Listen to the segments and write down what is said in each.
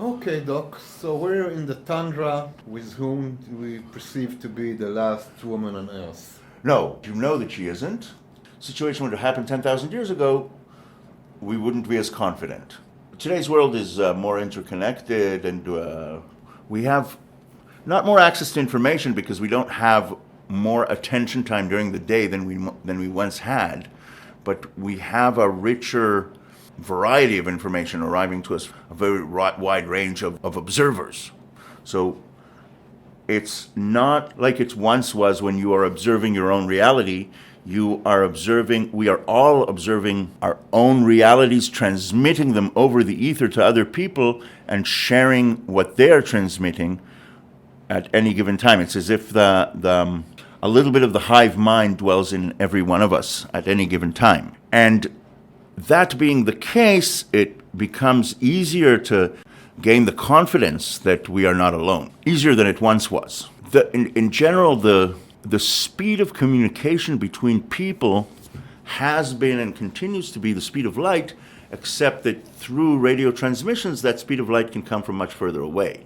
Okay, Doc. So we're in the tundra with whom we perceive to be the last woman on Earth. No, you know that she isn't. Situation would have happened 10,000 years ago, we wouldn't be as confident. Today's world is more interconnected, and we have not more access to information because we don't have more attention time during the day than we once had, but we have a richer variety of information arriving to us, a very wide range of observers. So it's not like it once was when you are observing your own reality. We are all observing our own realities, transmitting them over the ether to other people and sharing what they are transmitting at any given time. It's as if a little bit of the hive mind dwells in every one of us at any given time. And that being the case, it becomes easier to gain the confidence that we are not alone, easier than it once was. In general, the speed of communication between people has been and continues to be the speed of light, except that through radio transmissions, that speed of light can come from much further away.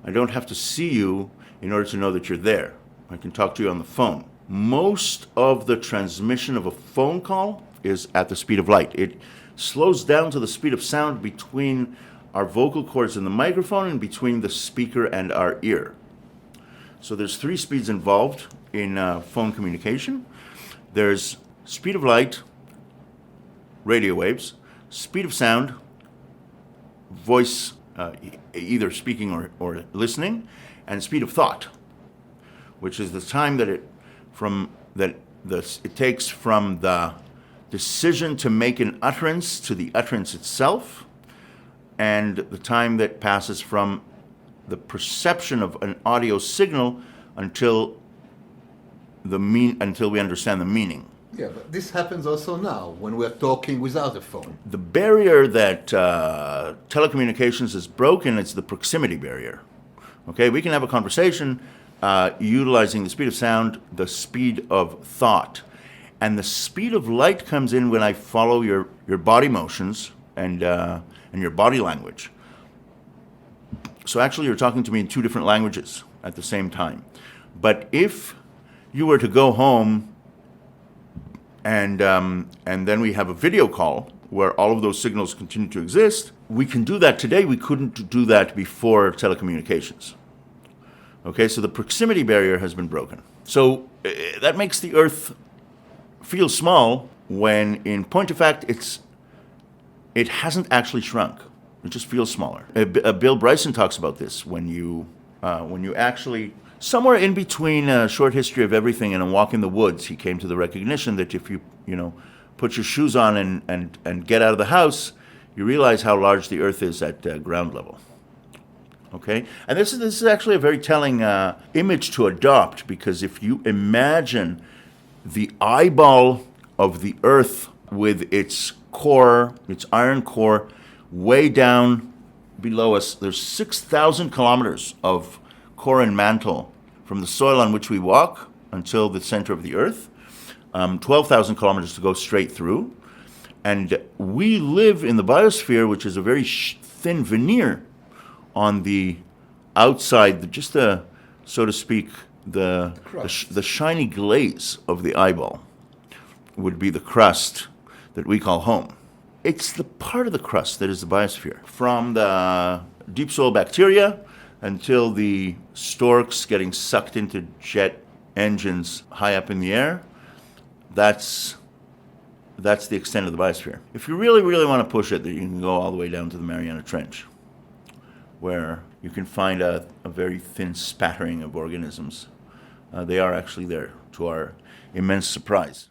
I don't have to see you in order to know that you're there. I can talk to you on the phone. Most of the transmission of a phone call is at the speed of light. It slows down to the speed of sound between our vocal cords in the microphone and between the speaker and our ear. So there's 3 speeds involved in phone communication. There's speed of light, radio waves, speed of sound, voice, either speaking or listening, and speed of thought, which is the time that it takes from the decision to make an utterance to the utterance itself, and the time that passes from the perception of an audio signal until we understand the meaning. Yeah, but this happens also now when we're talking without a phone. The barrier that telecommunications is broken is the proximity barrier. Okay, we can have a conversation utilizing the speed of sound, the speed of thought. And the speed of light comes in when I follow your body motions and your body language. So actually, you're talking to me in 2 different languages at the same time. But if you were to go home and then we have a video call where all of those signals continue to exist, we can do that today. We couldn't do that before telecommunications. Okay, so the proximity barrier has been broken. So that makes the Earth feel small when, in point of fact, it hasn't actually shrunk. It just feels smaller. Bill Bryson talks about this when you actually, somewhere in between A Short History of Everything and A Walk in the Woods, he came to the recognition that if you put your shoes on and get out of the house, you realize how large the Earth is at ground level. Okay, and this is actually a very telling image to adopt, because if you imagine the eyeball of the Earth with its core, its iron core, way down below us, there's 6,000 kilometers of core and mantle from the soil on which we walk until the center of the Earth, 12,000 kilometers to go straight through. And we live in the biosphere, which is a very thin veneer on the outside, just the, so to speak, the shiny glaze of the eyeball would be the crust that we call home. It's the part of the crust that is the biosphere. From the deep soil bacteria until the storks getting sucked into jet engines high up in the air, that's the extent of the biosphere. If you really, really want to push it, you can go all the way down to the Mariana Trench, where you can find a very thin spattering of organisms. They are actually there, to our immense surprise.